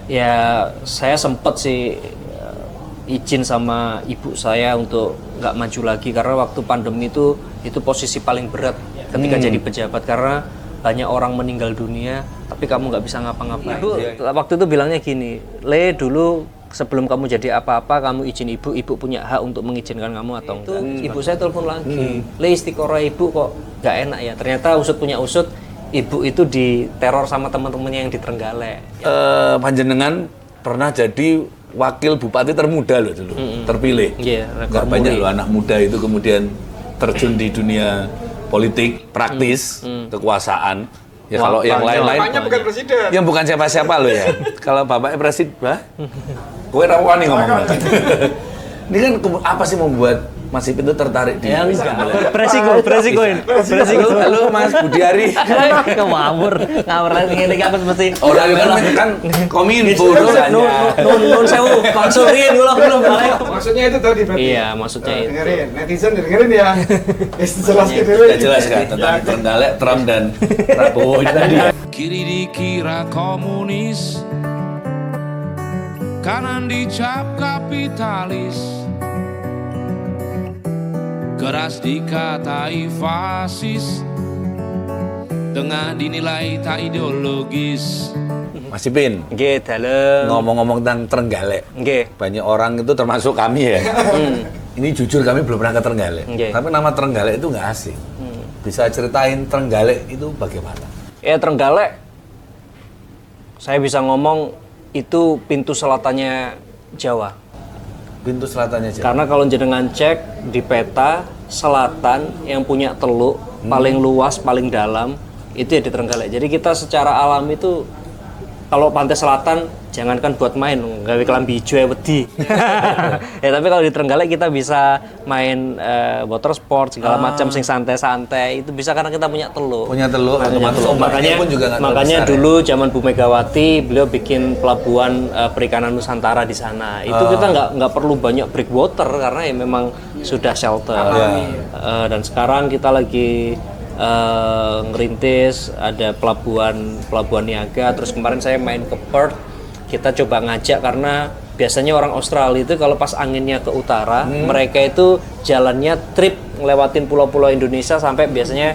Ya saya sempet sih izin sama ibu saya untuk nggak maju lagi karena waktu pandemi itu posisi paling berat ketika jadi pejabat karena banyak orang meninggal dunia tapi kamu nggak bisa ngapa-ngapain. Ibu waktu itu bilangnya gini, Le dulu sebelum kamu jadi apa-apa kamu izin ibu punya hak untuk mengizinkan kamu atau enggak. Ibu saya telepon lagi, Le istiqoroh ibu kok nggak enak ya. Ternyata usut punya usut, ibu itu diteror sama teman-temannya yang di Trenggalek. Panjenengan pernah jadi wakil bupati termuda loh dulu, terpilih. Iya, nggak banyak loh anak muda itu kemudian terjun di dunia politik, praktis, kekuasaan. Ya kalau yang lain-lain, bapaknya bukan presiden. yang bukan siapa-siapa loh ya. Kalau bapaknya presiden, kowe ra wani ngomong. Ini kan apa sih membuat Mas Ipin itu tertarik di Presikoin. Halo Mas Budiari. Ngawur ngene iki mesti. Orang kan kominfo urusannya. Nun sewu, langsung riyen kula belum balik. Maksudnya itu tadi berarti. Iya, maksudnya itu. Dengerin, netizen dengerin ya. Jelas gitu. Kita jelaskan tentang Trenggalek, Trump dan Prabowo itu tadi. Kiri dikira komunis, kanan dicap kapitalis, keras dikatai fasis, tengah dinilai tak ideologis. Mas Ipin, Nggih, dalem. ngomong-ngomong tentang Trenggalek, Nggih. banyak orang itu termasuk kami ya. Ini jujur kami belum pernah ke Trenggalek, Nggih. tapi nama Trenggalek itu nggak asing. Bisa ceritain Trenggalek itu bagaimana? Ya Trenggalek, saya bisa ngomong itu pintu selatannya Jawa. Pintu selatannya aja. Karena kalau jenengan cek di peta selatan yang punya teluk paling luas, paling dalam itu ya di Trenggalek. Jadi kita secara alam itu kalau pantai selatan jangankan buat main, gawe kelambi hijau ya wedi. Ya tapi kalau di Trenggalek kita bisa main water sport segala macam sing santai-santai itu bisa karena kita punya teluk. Punya teluk, otomatis makanya ombaknya pun juga nggak terlalu makanya besar, dulu zaman Bu Megawati beliau bikin pelabuhan perikanan Nusantara di sana. Itu kita nggak perlu banyak breakwater karena ya memang sudah shelter. Dan sekarang kita lagi ngerintis ada pelabuhan niaga. Terus kemarin saya main ke Perth, kita coba ngajak karena biasanya orang Australia itu kalau pas anginnya ke utara mereka itu jalannya trip ngelewatin pulau-pulau Indonesia sampai biasanya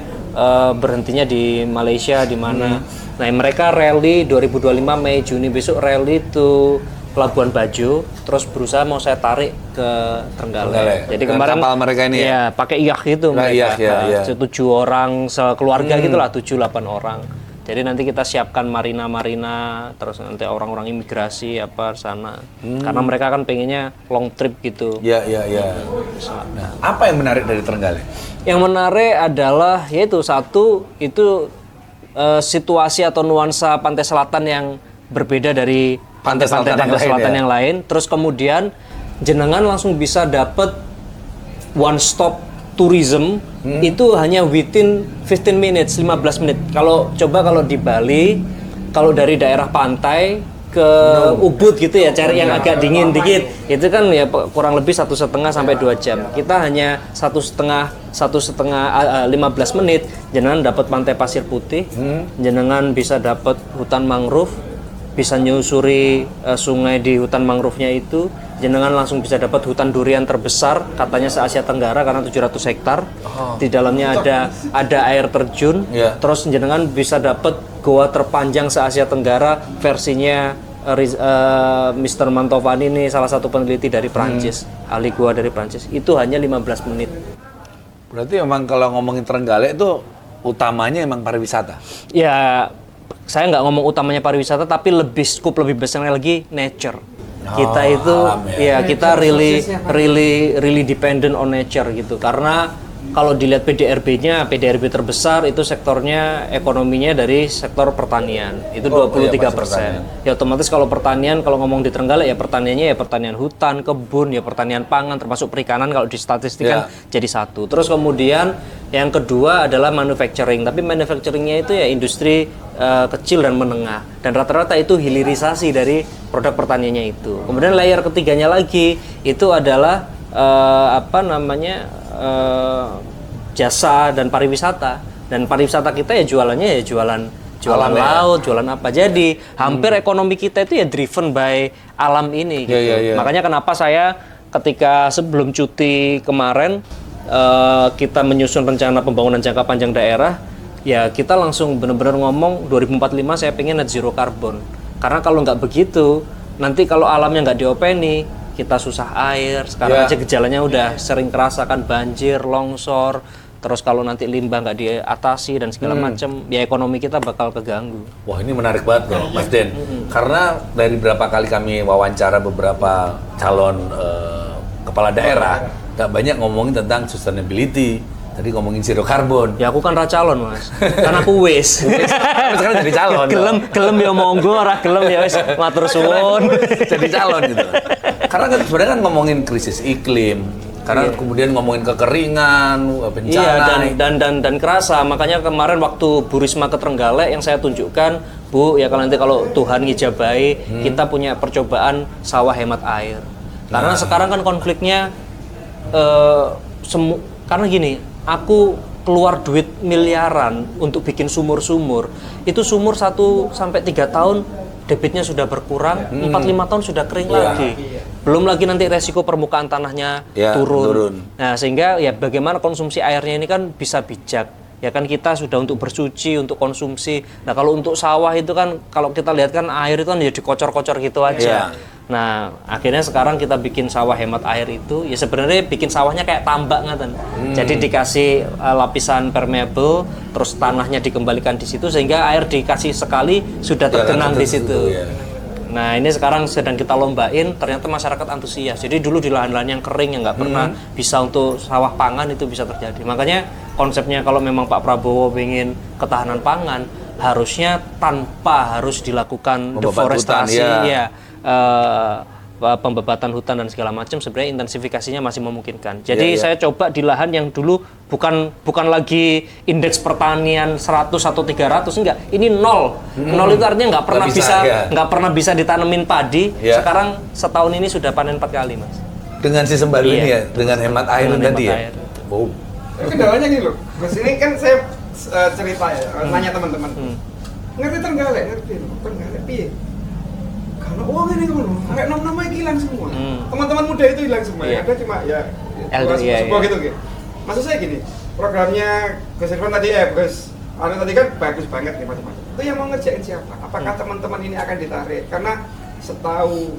berhentinya di Malaysia di mana. Nah mereka rally 2025 Mei Juni besok rally to Pelabuhan Bajo, terus berusaha mau saya tarik ke Trenggalek. Jadi dengan kemarin kapal mereka ini ya pakai iyak gitu Nah, mereka. iya. 7 orang sekeluarga gitulah, 7-8 orang. Jadi nanti kita siapkan marina, terus nanti orang-orang imigrasi apa sana. Karena mereka kan pengennya long trip gitu. Iya. Nah, apa yang menarik dari Trenggalek? Yang menarik adalah yaitu satu itu situasi atau nuansa pantai selatan yang berbeda dari pantai-pantai selatan yang lain. Terus kemudian jenengan langsung bisa dapat one stop tourism itu hanya within 15 minutes, 15 menit. Kalau di Bali, kalau dari daerah pantai ke Ubud gitu ya, cari yang agak dingin dikit, itu kan ya kurang lebih 1,5 sampai 2 jam. Kita hanya 1,5 15 menit, jenengan dapat pantai pasir putih, jenengan bisa dapat hutan mangrove, bisa nyusuri sungai di hutan mangrove-nya itu, jenengan langsung bisa dapat hutan durian terbesar katanya se-Asia Tenggara karena 700 hektar. Di dalamnya ada air terjun. Terus jenengan bisa dapat goa terpanjang se-Asia Tenggara versinya Mr. Mantovani ini salah satu peneliti dari Prancis, ahli goa dari Prancis. Itu hanya 15 menit. Berarti memang kalau ngomongin Trenggalek itu utamanya emang pariwisata. Ya, saya nggak ngomong utamanya pariwisata, tapi scope lebih besarnya lagi nature. Kita itu kita really dependent on nature gitu. Karena kalau dilihat PDRB-nya, PDRB terbesar itu sektornya ekonominya dari sektor pertanian. Itu 23%. Ya otomatis kalau pertanian, kalau ngomong di Trenggalek ya pertaniannya ya pertanian hutan, kebun, ya pertanian pangan termasuk perikanan kalau di statistik kan jadi satu. Terus kemudian yang kedua adalah manufacturing. Tapi manufacturingnya itu ya industri kecil dan menengah. Dan rata-rata itu hilirisasi dari produk pertaniannya itu. Kemudian layer ketiganya lagi itu adalah jasa dan pariwisata. Dan pariwisata kita ya jualannya ya jualan jualan Alam ya. laut, jualan apa. Jadi hampir ekonomi kita itu ya driven by alam ini. Gitu. Makanya kenapa saya ketika sebelum cuti kemarin kita menyusun rencana pembangunan jangka panjang daerah, ya kita langsung benar-benar ngomong 2045 saya pengen net zero karbon. Karena kalau nggak begitu, nanti kalau alamnya nggak diopeni, kita susah air. Sekarang aja gejalanya udah sering kerasakan banjir, longsor. Terus kalau nanti limbah nggak diatasi dan segala macam, ya ekonomi kita bakal keganggu. Wah, ini menarik banget loh, Mas Den. Karena dari beberapa kali kami wawancara beberapa calon kepala daerah, nggak banyak ngomongin tentang sustainability. Tadi ngomongin zero karbon. Ya aku kan calon mas, kan aku wis. Tapi sekarang jadi calon. gelem ya monggo, ora gelem ya wis matur suwun. Jadi calon gitu. Karena kan sebenarnya kan ngomongin krisis iklim. Karena kemudian ngomongin kekeringan, bencana. Iya dan kerasa. Makanya kemarin waktu Bu Risma ke Trenggalek yang saya tunjukkan, Bu, ya kalau nanti kalau Tuhan ngijabahi, kita punya percobaan sawah hemat air. Karena sekarang kan konfliknya karena gini, aku keluar duit miliaran untuk bikin sumur-sumur. Itu sumur 1 sampai 3 tahun debitnya sudah berkurang, 4-5 tahun sudah kering lagi. Belum lagi nanti resiko permukaan tanahnya turun. Nah, sehingga ya bagaimana konsumsi airnya ini kan bisa bijak. Ya kan kita sudah untuk bersuci, untuk konsumsi. Nah, kalau untuk sawah itu kan kalau kita lihat kan air itu kan ya dikocor-kocor gitu aja. Nah, akhirnya sekarang kita bikin sawah hemat air itu, ya sebenarnya bikin sawahnya kayak tambak ngaten. Jadi dikasih lapisan permeable, terus tanahnya dikembalikan di situ sehingga air dikasih sekali sudah tergenang di situ. Nah, ini sekarang sedang kita lombain, ternyata masyarakat antusias. Jadi dulu di lahan-lahan yang kering yang nggak pernah bisa untuk sawah pangan itu bisa terjadi. Makanya konsepnya kalau memang Pak Prabowo ingin ketahanan pangan, harusnya tanpa harus dilakukan deforestasi, pembebatan hutan dan segala macam, sebenarnya intensifikasinya masih memungkinkan. Jadi saya coba di lahan yang dulu bukan lagi indeks pertanian 100 atau 300, enggak. Ini 0. 0 itu artinya nggak pernah bisa ditanemin padi. Sekarang setahun ini sudah panen 4 kali, Mas. Dengan sistem baru ini ya, dengan hemat air tadi ya. Wow. Kendalanya gini loh, Mas, ini kan saya cerita ya, nanya teman-teman. Ngerti Trenggalek, ngerti Trenggalek piye? Kalau uang ini kayak nama-nama hilang semua. Teman-teman muda itu hilang semua. Ada cuma ya sebuah gitu. Maksud saya gini, programnya Gus Irfan tadi Gus tadi kan bagus banget nih macam-macam. Itu yang mau ngerjain siapa? Apakah teman-teman ini akan ditarik? Karena setahu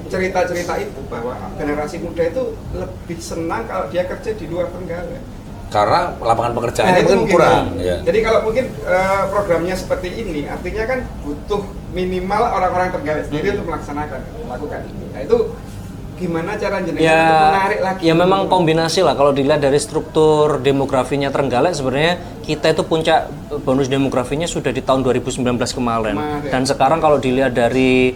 cerita-cerita itu bahwa generasi muda itu lebih senang kalau dia kerja di luar Trenggalek. Karena lapangan pekerjaannya itu kan kurang. Jadi kalau mungkin programnya seperti ini, artinya kan butuh minimal orang-orang Trenggalek sendiri untuk melakukan itu. Nah itu gimana cara jenengan untuk menarik lagi? Ya memang kombinasi lah. Kalau dilihat dari struktur demografinya Trenggalek, sebenarnya kita itu puncak bonus demografinya sudah di tahun 2019 kemarin. Dan sekarang kalau dilihat dari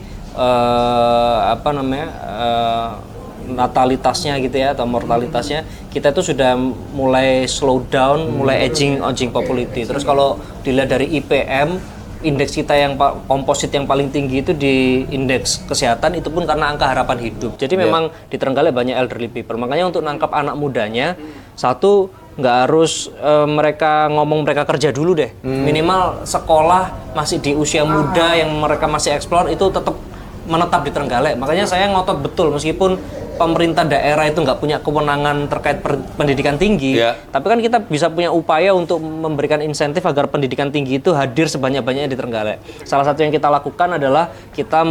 natalitasnya gitu ya atau mortalitasnya, kita itu sudah mulai slow down, mulai aging population. Terus kalau dilihat dari IPM, indeks kita yang komposit yang paling tinggi itu di indeks kesehatan, itu pun karena angka harapan hidup. Jadi memang di Trenggalek banyak elderly people. Makanya untuk nangkap anak mudanya, satu nggak harus mereka kerja dulu deh. Minimal sekolah masih di usia muda yang mereka masih explore itu tetap menetap di Trenggalek. Makanya saya ngotot betul meskipun pemerintah daerah itu nggak punya kewenangan terkait pendidikan tinggi, tapi kan kita bisa punya upaya untuk memberikan insentif agar pendidikan tinggi itu hadir sebanyak-banyaknya di Trenggalek. Salah satu yang kita lakukan adalah kita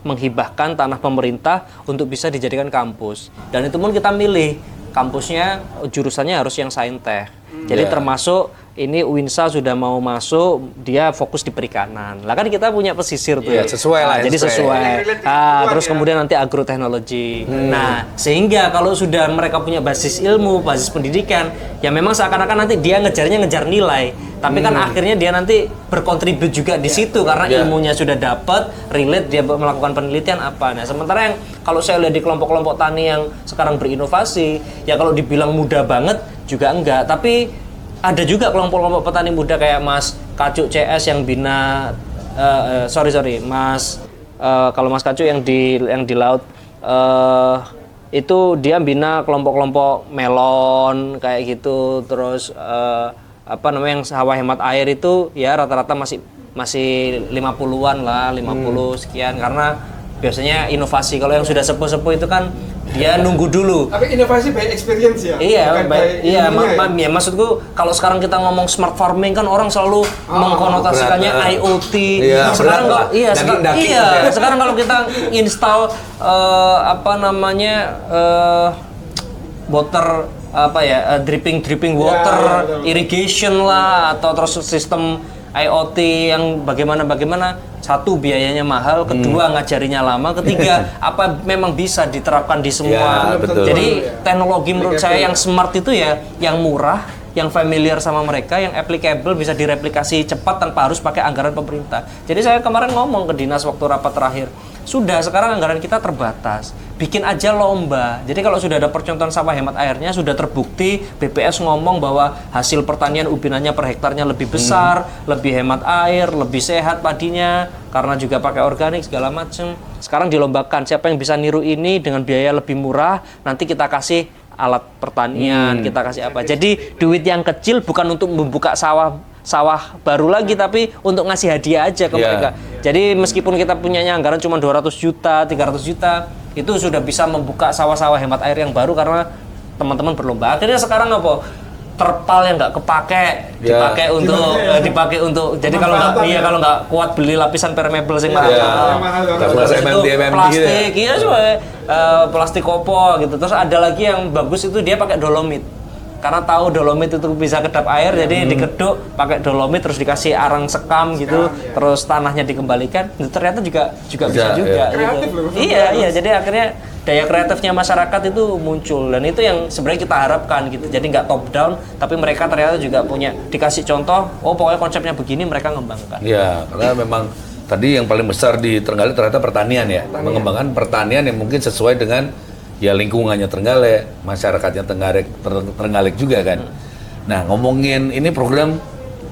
menghibahkan tanah pemerintah untuk bisa dijadikan kampus. Dan itu pun kita milih kampusnya, jurusannya harus yang saintek. Jadi termasuk ini UINSA sudah mau masuk, dia fokus di perikanan. Lah kan kita punya pesisir tuh. Sesuai lah. Jadi sesuai. Terus kemudian nanti agroteknologi. Nah, sehingga kalau sudah mereka punya basis ilmu, basis pendidikan, ya memang seakan-akan nanti dia ngejar nilai. Tapi kan akhirnya dia nanti berkontribut juga di situ karena ilmunya sudah dapat, relate dia melakukan penelitian apa. Nah, sementara yang kalau saya lihat di kelompok-kelompok tani yang sekarang berinovasi, ya kalau dibilang muda banget juga enggak, tapi ada juga kelompok-kelompok petani muda kayak Mas Kacuk CS yang bina Mas kalau Mas Kacuk yang di laut itu dia bina kelompok-kelompok melon kayak gitu. Terus yang sawah hemat air itu ya rata-rata masih masih 50-an lah, 50 sekian, karena biasanya inovasi. Kalau yang sudah sepuh-sepuh itu kan dia nunggu dulu. Tapi inovasi by experience ya. Iya, bukan by iya, ilmunya ya? ya, maksudku kalau sekarang kita ngomong smart farming kan orang selalu mengkonotasikannya berat, IoT. Iya, sekarang berat lah. Daging-daging. Sekarang kalau kita install water dripping water, betul. irrigation lah, atau terus sistem IoT yang bagaimana, satu biayanya mahal, kedua ngajarinya lama, ketiga apa memang bisa diterapkan di semua. Ya, betul. Jadi teknologi menurut saya yang smart itu ya yang murah, yang familiar sama mereka, yang applicable, bisa direplikasi cepat tanpa harus pakai anggaran pemerintah. Jadi saya kemarin ngomong ke dinas waktu rapat terakhir, sudah sekarang anggaran kita terbatas, bikin aja lomba. Jadi kalau sudah ada percontohan sawah hemat airnya, sudah terbukti, BPS ngomong bahwa hasil pertanian ubinannya per hektarnya lebih besar, lebih hemat air, lebih sehat padinya, karena juga pakai organik segala macam. Sekarang dilombakan, siapa yang bisa niru ini dengan biaya lebih murah, nanti kita kasih alat pertanian, kita kasih apa. Jadi duit yang kecil bukan untuk membuka sawah baru lagi, tapi untuk ngasih hadiah aja ke mereka. Jadi meskipun kita punyanya anggaran cuma 200 juta, 300 juta, itu sudah bisa membuka sawah-sawah hemat air yang baru karena teman-teman berlomba. Akhirnya sekarang apa? Terpal yang nggak kepake dipakai untuk jadi kalau nggak kuat beli lapisan permeable sing mahal. Plastik plastik kopo gitu. Terus ada lagi yang bagus itu dia pakai dolomit. Karena tahu dolomit itu bisa kedap air, jadi dikeduk pakai dolomit terus dikasih arang sekam gitu, terus tanahnya dikembalikan. Itu ternyata juga bisa juga. Gitu. Iya, jadi akhirnya daya kreatifnya masyarakat itu muncul, dan itu yang sebenarnya kita harapkan gitu. Jadi nggak top down, tapi mereka ternyata juga punya dikasih contoh. Oh pokoknya konsepnya begini, mereka ngembangkan. Iya, karena memang tadi yang paling besar di Trenggalek ternyata pertanian ya, mengembangkan pertanian yang mungkin sesuai dengan ya lingkungannya Trenggalek, masyarakatnya Trenggalek juga kan. Nah ngomongin ini program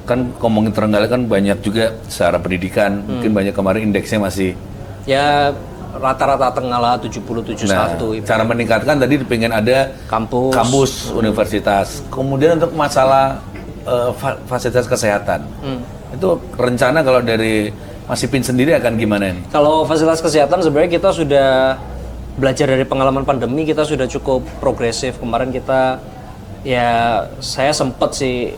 kan, ngomongin Trenggalek kan banyak juga secara pendidikan, mungkin banyak kemarin indeksnya masih ya rata-rata tengah lah 77,1. Nah, cara meningkatkan tadi pengen ada kampus universitas. Kemudian untuk masalah fasilitas kesehatan, itu rencana kalau dari Mas Ipin sendiri akan gimana nih? Kalau fasilitas kesehatan sebenarnya kita sudah belajar dari pengalaman pandemi, kita sudah cukup progresif. Kemarin saya sempat sih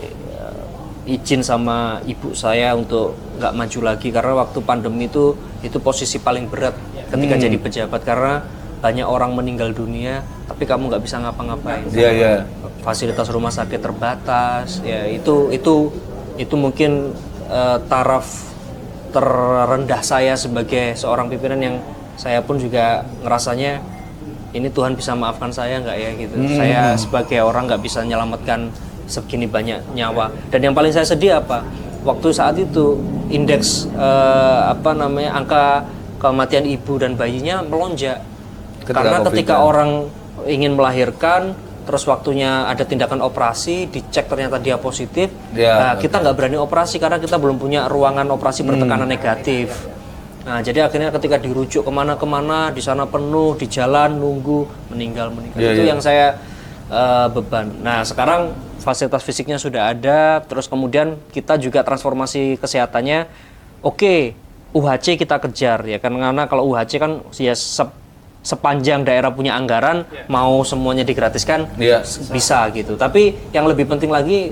izin sama ibu saya untuk nggak maju lagi karena waktu pandemi itu posisi paling berat ketika jadi pejabat, karena banyak orang meninggal dunia tapi kamu nggak bisa ngapa-ngapain. Iya. Fasilitas rumah sakit terbatas, ya itu mungkin taraf terendah saya sebagai seorang pimpinan, yang saya pun juga ngerasanya ini Tuhan bisa maafkan saya nggak ya gitu. Saya sebagai orang nggak bisa menyelamatkan segini banyak nyawa. Dan yang paling saya sedih apa? Waktu saat itu indeks angka kematian ibu dan bayinya melonjak. Karena ketika orang ingin melahirkan, terus waktunya ada tindakan operasi, dicek ternyata dia positif, kita nggak berani operasi karena kita belum punya ruangan operasi bertekanan negatif. Nah, jadi akhirnya ketika dirujuk kemana-kemana, di sana penuh, di jalan nunggu, meninggal. Itu yang saya beban. Nah, sekarang fasilitas fisiknya sudah ada, terus kemudian kita juga transformasi kesehatannya. Oke, UHC kita kejar ya, karena kalau UHC kan ya sepanjang daerah punya anggaran, mau semuanya digratiskan bisa gitu. Tapi yang lebih penting lagi,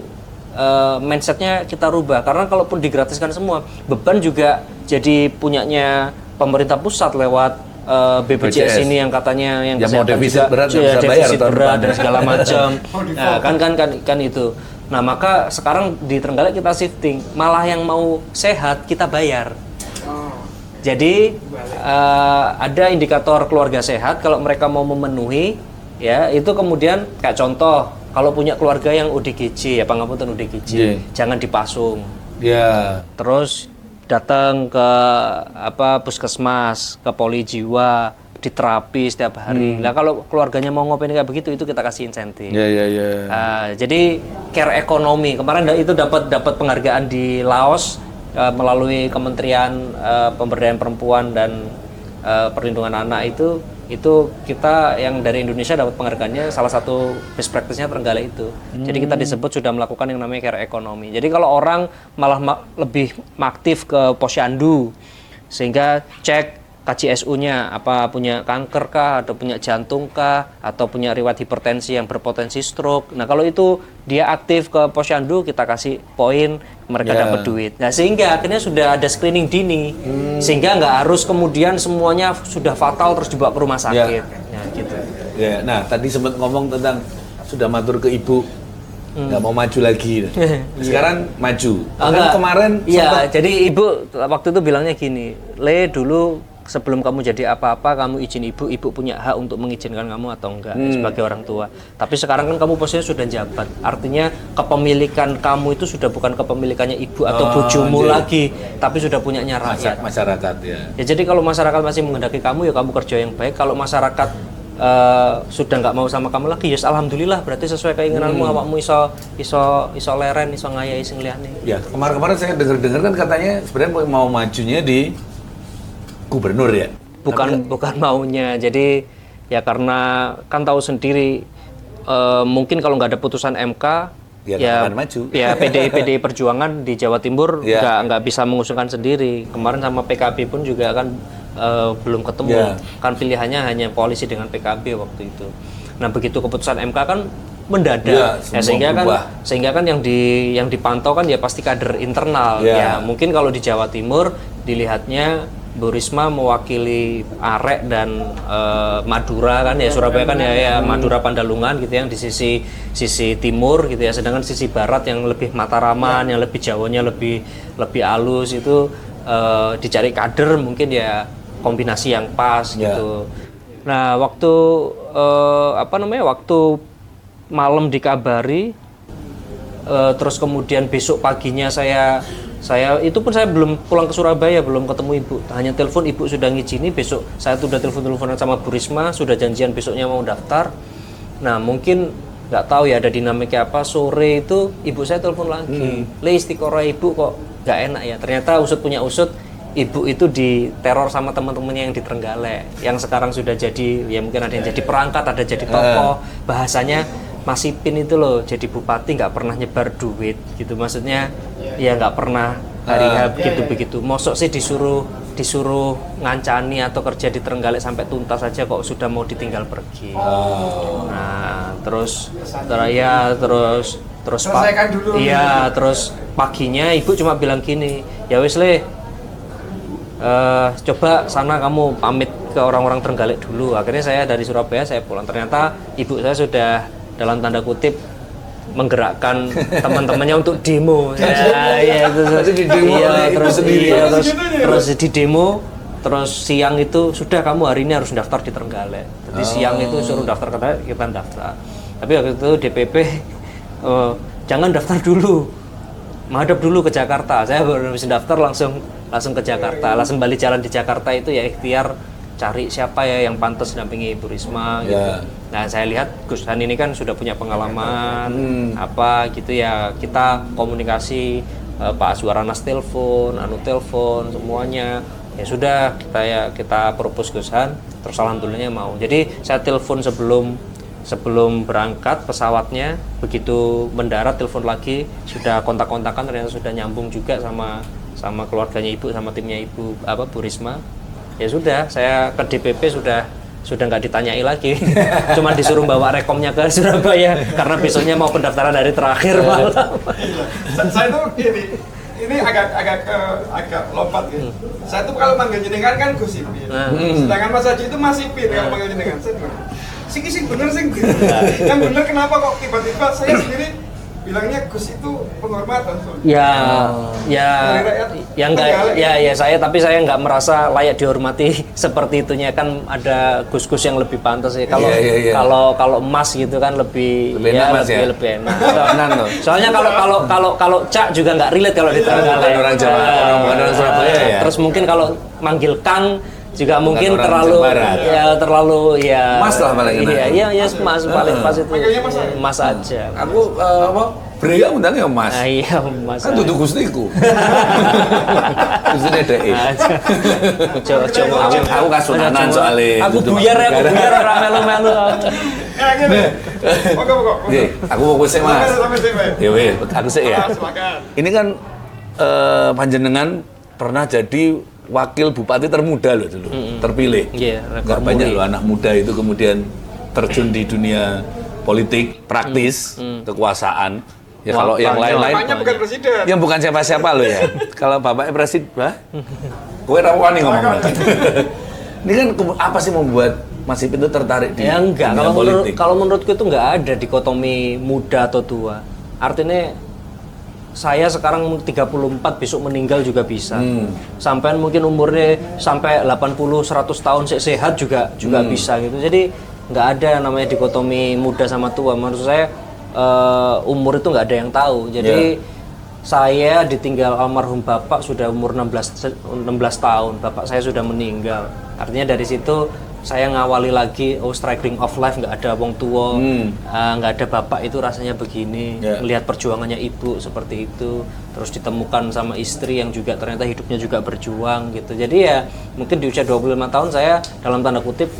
mindsetnya kita rubah, karena kalaupun digratiskan semua, beban juga jadi punyanya pemerintah pusat lewat BPJS ini yang katanya yang mau defisit juga, berat, defisit berat dan segala macam. Nah, kan itu. Nah, maka sekarang di Trenggalek kita shifting, malah yang mau sehat kita bayar. Jadi ada indikator keluarga sehat, kalau mereka mau memenuhi ya itu kemudian kayak contoh, kalau punya keluarga yang ODGJ ya pangapunten ODGJ, jangan dipasung. Terus datang ke puskesmas, ke poli jiwa, diterapi setiap hari. Nah kalau keluarganya mau ngopi kayak begitu, itu kita kasih insentif. Jadi care ekonomi kemarin itu dapat penghargaan di Laos melalui Kementerian Pemberdayaan Perempuan dan perlindungan anak itu kita yang dari Indonesia dapat penghargaannya salah satu best practice-nya Trenggalek itu. Jadi kita disebut sudah melakukan yang namanya care ekonomi. Jadi kalau orang malah lebih aktif ke posyandu sehingga cek KJSU-nya apa punya kanker kah atau punya jantung kah atau punya riwayat hipertensi yang berpotensi stroke. Nah, kalau itu dia aktif ke posyandu kita kasih poin mereka dapat duit. Nah, sehingga akhirnya sudah ada screening dini. Sehingga nggak harus kemudian semuanya sudah fatal terus dibawa ke rumah sakit. Nah, gitu. Ya, nah tadi sempat ngomong tentang sudah matur ke ibu nggak mau maju lagi. Sekarang maju. Kan kemarin jadi ibu waktu itu bilangnya gini, Le dulu sebelum kamu jadi apa-apa kamu izin ibu punya hak untuk mengizinkan kamu atau enggak sebagai orang tua. Tapi sekarang kan kamu posisinya sudah jabat, artinya kepemilikan kamu itu sudah bukan kepemilikannya ibu atau bojomu lagi, tapi sudah punyanya rakyat. Masyarakat ya. Ya jadi kalau masyarakat masih menghendaki kamu ya kamu kerja yang baik. Kalau masyarakat sudah nggak mau sama kamu lagi, ya alhamdulillah berarti sesuai keinginanmu, awakmu iso leren, iso ngayai sing liyane. Ya kemarin saya dengar kan katanya sebenarnya mau majunya di gubernur ya? Bukan maunya. Jadi ya karena kan tahu sendiri mungkin kalau nggak ada putusan MK ya maju. Ya PDI Perjuangan di Jawa Timur nggak bisa mengusungkan sendiri. Kemarin sama PKB pun juga kan belum ketemu. Kan pilihannya hanya koalisi dengan PKB waktu itu. Nah begitu keputusan MK kan mendadak, sehingga kan yang dipantau kan ya pasti kader internal. Ya mungkin kalau di Jawa Timur dilihatnya Bu Risma mewakili Arek dan Madura kan ya, Surabaya kan ya Madura Pandalungan gitu yang di sisi timur gitu ya, sedangkan sisi barat yang lebih Mataraman, yang lebih Jawanya lebih halus itu dicari kader mungkin ya kombinasi yang pas gitu. Nah waktu waktu malam dikabari terus kemudian besok paginya saya itu pun saya belum pulang ke Surabaya, belum ketemu ibu, hanya telepon ibu sudah ngizini, besok saya tuh udah teleponan sama Bu Risma, sudah janjian besoknya mau daftar. Nah mungkin nggak tahu ya ada dinamika apa, sore itu ibu saya telepon lagi, Le istiqoroh ibu kok nggak enak ya, ternyata usut punya usut, ibu itu diteror sama teman-temannya yang di Trenggalek, yang sekarang sudah jadi ya mungkin ada yang jadi perangkat, ada jadi tokoh, bahasanya Mas Ipin itu loh jadi bupati nggak pernah nyebar duit gitu, maksudnya ya nggak pernah hari begitu. Mosok sih disuruh ngancani atau kerja di Trenggalek sampai tuntas saja kok sudah mau ditinggal pergi. Nah terus terus paginya ibu cuma bilang gini, ya wis Le, coba sana kamu pamit ke orang-orang Trenggalek dulu. Akhirnya saya dari Surabaya saya pulang, ternyata ibu saya sudah dalam tanda kutip menggerakkan teman-temannya untuk demo. Terus di demo, terus siang itu sudah kamu hari ini harus daftar di Trenggalek. Jadi siang itu suruh daftar, kita daftar. Tapi waktu itu DPP jangan daftar dulu, menghadap dulu ke Jakarta. Saya baru bisa daftar langsung ke Jakarta, langsung balik jalan di Jakarta itu ya ikhtiar cari siapa ya yang pantas dampingi Ibu Risma gitu. Nah saya lihat Gus Han ini kan sudah punya pengalaman apa gitu ya, kita komunikasi, Pak Aswaranas telepon, telepon semuanya. Ya sudah kita propose Gus Han, terus alhamdulillahnya mau. Jadi saya telepon sebelum berangkat pesawatnya, begitu mendarat telepon lagi, sudah kontak-kontakan, ternyata sudah nyambung juga sama keluarganya ibu, sama timnya ibu Bu Risma. Ya sudah, saya ke DPP sudah nggak ditanyai lagi, cuma disuruh bawa rekomnya ke Surabaya karena besoknya mau pendaftaran hari terakhir malam. Saya tuh ini agak lompat gitu. Saya tuh kalau manggil jenengan kan Gus Ipin, sedangkan Mas Haji itu Mas Ipin kalau manggil jenengan. Sing bener sing gitu. Yang bener kenapa kok tiba-tiba saya sendiri bilangnya Gus itu penghormatan. Tapi saya nggak merasa layak dihormati seperti itunya, kan ada gus-gus yang lebih pantas ya. Kalau emas gitu kan lebih enak. Soalnya kalau Cak juga nggak relate kalau di Trenggalek. Orang Surabaya ya. Terus mungkin kalau manggil Kang juga mungkin orang terlalu Jawa Barat. terlalu Mas lah paling enak. Iya, Mas paling pas itu. Panggilnya Mas aja. Mas aja. Aku apa? Brea undangnya Mas. Iya, Mas. Kan duduk gustiku. Gustine dhek. Aku kasunanan soalnya. Aku duduk buyar negara. ora melu-melu. Gini. Pokok. Nggih, aku fokus sih Mas. Sampai sih, Pak. Ya weh, aku sih ya. Silakan. Ini kan panjenengan pernah jadi wakil bupati termuda loh dulu, terpilih. Iya, Nggak rekor banyak muri. loh anak muda itu kemudian terjun di dunia politik, praktis, kekuasaan. Ya Wah, kalau yang banyak. lain-lain, Bapaknya bukan presiden. yang bukan siapa-siapa loh ya. Kalau bapaknya presiden, bah, kowe rawan nih ngomong. Ini kan apa sih membuat Mas Ipin itu tertarik di Ya enggak, dunia politik? kalau menurutku itu enggak ada dikotomi muda atau tua. Artinya saya sekarang 34 besok meninggal juga bisa. Sampai mungkin umurnya sampai 80 100 tahun sehat juga bisa gitu. Jadi nggak ada namanya dikotomi muda sama tua. Menurut saya umur itu nggak ada yang tahu. Jadi saya ditinggal almarhum bapak sudah umur 16 tahun. Bapak saya sudah meninggal. Artinya dari situ saya ngawali lagi, striking of life, nggak ada wong tua, nggak ada bapak itu rasanya begini. Melihat perjuangannya ibu seperti itu, terus ditemukan sama istri yang juga ternyata hidupnya juga berjuang gitu. Jadi ya mungkin di usia 25 tahun saya dalam tanda kutip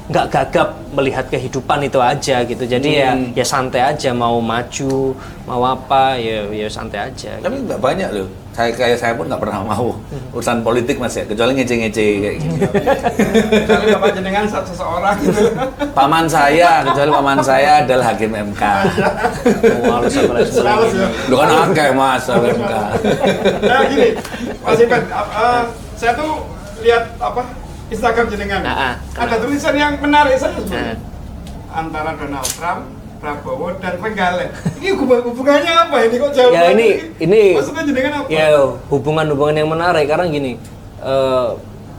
nggak gagap melihat kehidupan itu aja gitu. Jadi ya santai aja, mau maju mau apa ya santai aja. Tapi nggak banyak loh. Saya pun nggak pernah mau urusan politik Mas ya, kecuali ngece-ngece kayak gitu. Kecuali Bapak jenengan seseorang gitu. Paman saya adalah hakim MK. Selalu ya. Lu kan akeh Mas MK. Nah gini, Mas Ipan, saya tuh lihat Instagram jenengan. Ada tulisan yang menarik saya sebenarnya. Antara Donald Trump, Prabowo dan Penggalek. Ini hubungannya apa ini kok jauh? Ya ini maksudnya jenengan apa? Ya hubungan yang menarik karena gini,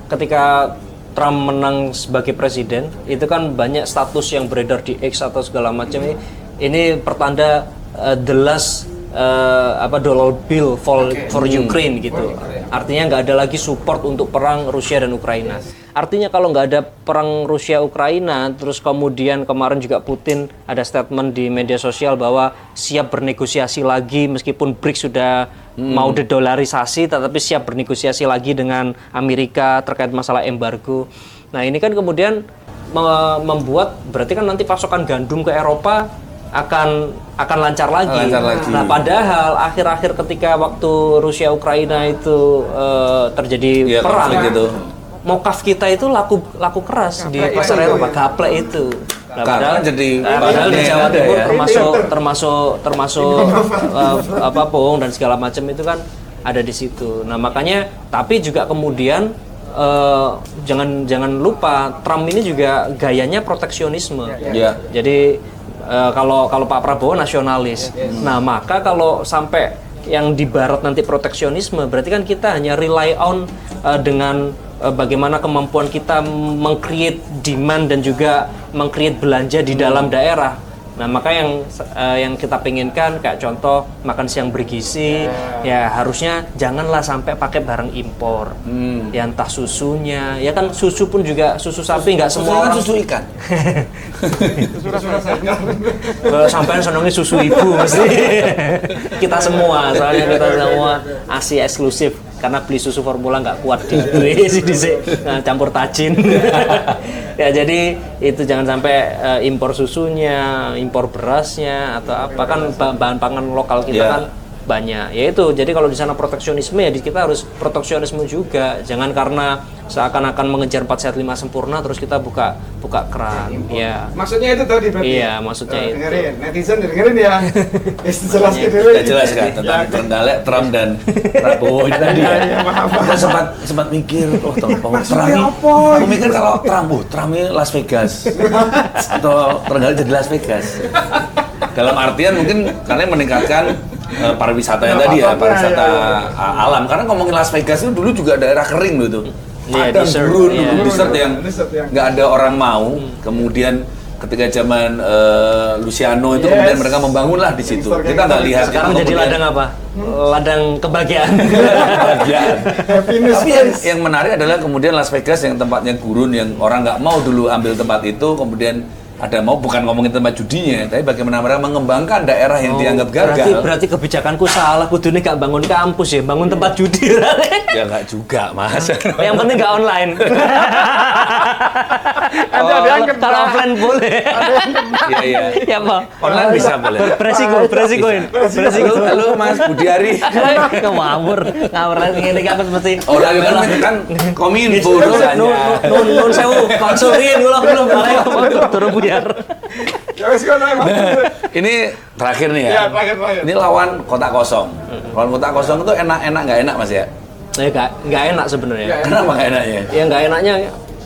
ketika Trump menang sebagai presiden, itu kan banyak status yang beredar di X atau segala macam ini pertanda the last dollar bill for Ukraine gitu. Artinya nggak ada lagi support untuk perang Rusia dan Ukraina. Artinya kalau nggak ada perang Rusia Ukraina, terus kemudian kemarin juga Putin ada statement di media sosial bahwa siap bernegosiasi lagi meskipun BRICS sudah mau dedolarisasi, tetapi siap bernegosiasi lagi dengan Amerika terkait masalah embargo. Nah ini kan kemudian membuat berarti kan nanti pasokan gandum ke Eropa akan lancar lagi. Nah, padahal akhir-akhir ketika waktu Rusia Ukraina itu terjadi perang gitu. Mokaf kita itu laku keras di pasar Eropa, gaplek itu. Nah, padahal di Jawa Timur termasuk Pohong dan segala macam itu kan ada di situ. Nah, makanya tapi juga kemudian jangan lupa Trump ini juga gayanya proteksionisme. Jadi kalau Pak Prabowo nasionalis. Nah, maka kalau sampai yang di barat nanti proteksionisme, berarti kan kita hanya rely on dengan bagaimana kemampuan kita meng-create demand dan juga meng-create belanja di dalam daerah. Nah, maka yang kita penginkan kayak contoh makan siang bergizi, ya harusnya janganlah sampai pakai barang impor. Ya entah susunya, ya kan susu pun juga susu sapi nggak semua orang susu ikan. Sampai senengnya susu ibu mesti. Kita semua, soalnya kita semua ASI eksklusif karena beli susu formula nggak kuat di campur tajin. Ya jadi itu jangan sampai impor susunya, impor berasnya atau apa, kan bahan pangan lokal kita kan banyak. Ya itu, jadi kalau di sana proteksionisme ya kita harus proteksionisme juga. Jangan karena seakan-akan mengejar 4 sehat 5 sempurna terus kita buka keran. Ya. Maksudnya itu tadi berarti. Iya, maksudnya itu. Dengerin, netizen dengerin ya. Jelaskan dulu. Kita jelaskan tentang Trenggalek, Trump dan Prabowo itu tadi. Kita sempat mikir, Trump ini. Aku mikir kalau Trump ini Las Vegas atau Trenggalek jadi Las Vegas. Dalam artian mungkin karena meningkatkan pariwisatanya tadi ya, pariwisata alam. Karena ngomongin Las Vegas itu dulu juga daerah kering loh itu. Padang gurun, desert yang nggak ada orang mau. Kemudian ketika zaman Luciano itu kemudian mereka membangunlah di situ. Kita nggak lihat Sekarang jadi kemudian- ladang apa? Ladang kebahagiaan. kebahagiaan. Happiness, Tapi yang menarik adalah kemudian Las Vegas yang tempatnya gurun, yang orang nggak mau dulu ambil tempat itu, kemudian ada mau bukan ngomongin tempat judinya, tapi bagaimana mereka mengembangkan daerah yang dianggap gagal. Berarti kebijakanku salah, kudune gak bangun kampus ya, bangun tempat judi. Ya nggak juga, Mas. Yang penting gak online. Ada yang kena. Kalau offline boleh. Iya, iya. Ya Pak. Online bisa boleh. Beresikoin. Halo Mas Budiari. Ngawur ngene kapan mesti. Orang kan kominfo urusannya. Nun sewu, konsulin kula belum turun buyar. Ya wes kono emang. Ini terakhir nih ya. Iya, terakhir. Ini lawan kota kosong. Lawan kota kosong itu enak-enak nggak enak Mas ya? Nggak enak sebenarnya. Kenapa nggak enaknya? Ya nggak enaknya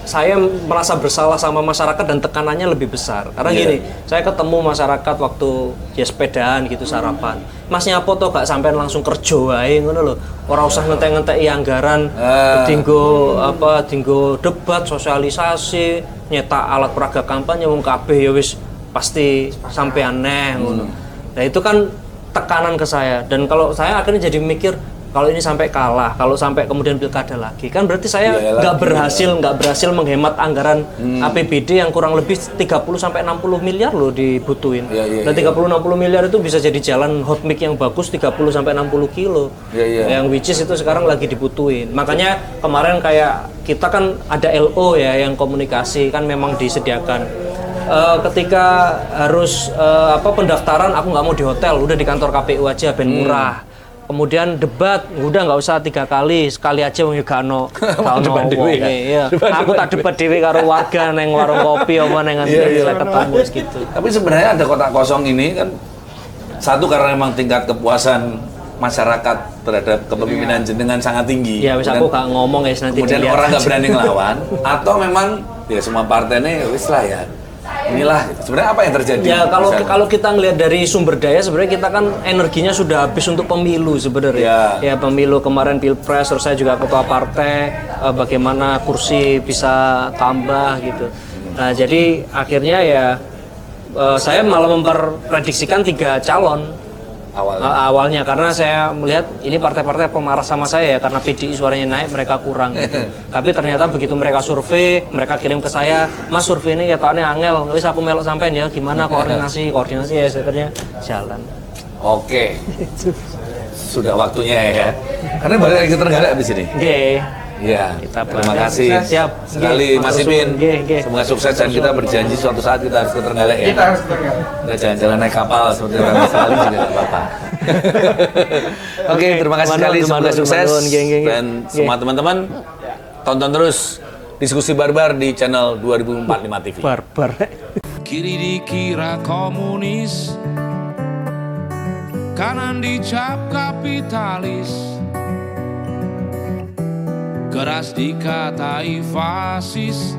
saya merasa bersalah sama masyarakat dan tekanannya lebih besar. Karena Iya. gini, saya ketemu masyarakat waktu ya sepedaan gitu sarapan. Mas nyapo to gak sampean langsung kerja wae ngono lho. Ora usah ngentek-ngenteki anggaran dinggo debat, sosialisasi, nyetak alat peraga kampanye wong kabeh ya wis pasti sampai aneh ngono. Nah, itu kan tekanan ke saya dan kalau saya akhirnya jadi mikir kalau ini sampai kalah, kalau sampai kemudian pilkada lagi, kan berarti saya nggak berhasil menghemat anggaran APBD yang kurang lebih 30-60 miliar loh dibutuhin. Dan 30-60 miliar itu bisa jadi jalan hot mix yang bagus 30-60 kilo. Yang which is itu sekarang lagi dibutuhin. Makanya kemarin kayak kita kan ada LO ya yang komunikasi kan memang disediakan. Ketika harus pendaftaran aku nggak mau di hotel, udah di kantor KPU aja ben murah. Kemudian debat, udah nggak usah 3 kali, sekali aja wong gak ono. Debat dhewe kan? Iya. Aku tak debat dhewe karo warga neng warung kopi apa neng saya ketemu gitu. Tapi sebenarnya ada kota kosong ini kan satu karena memang tingkat kepuasan masyarakat terhadap kepemimpinan jenengan sangat tinggi. Ya wis aku gak ngomong ya nanti. Kemudian dilihat orang nggak aja. berani ngelawan atau memang ya semua partai ini wis lah ya. Inilah sebenarnya apa yang terjadi? Ya kalau kita ngelihat dari sumber daya sebenarnya kita kan energinya sudah habis untuk pemilu sebenarnya. Ya pemilu kemarin pilpres, terus saya juga ketua partai, bagaimana kursi bisa tambah gitu. Nah jadi akhirnya ya saya malah memprediksikan 3 calon awalnya karena saya melihat ini partai-partai pemarah sama saya ya karena PDI suaranya naik mereka kurang gitu. Tapi ternyata begitu mereka survei, mereka kirim ke saya, Mas survei ini ketoknya angel, wis aku melok sampean ya gimana koordinasi ya sebenarnya jalan. Oke. Sudah waktunya ya. Karena balik lagi ke Trenggalek habis ini. Nggih. Iya, terima balik. kasih Siap. sekali Mas Ipin. Nggih. Semoga sukses dan kita berjanji suatu saat kita harus ke Trenggalek ya. Kita harus bergerak. Kita jalan-jalan naik kapal seperti orang sekali juga nggak apa-apa. Oke, terima kasih sekali. Semoga sukses dan semua teman-teman tonton terus Diskusi Barbar di channel 2045 TV. Barbar. Kiri dikira komunis, kanan dicap kapitalis, keras dikatai fasis,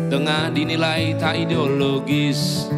tengah dinilai tak ideologis.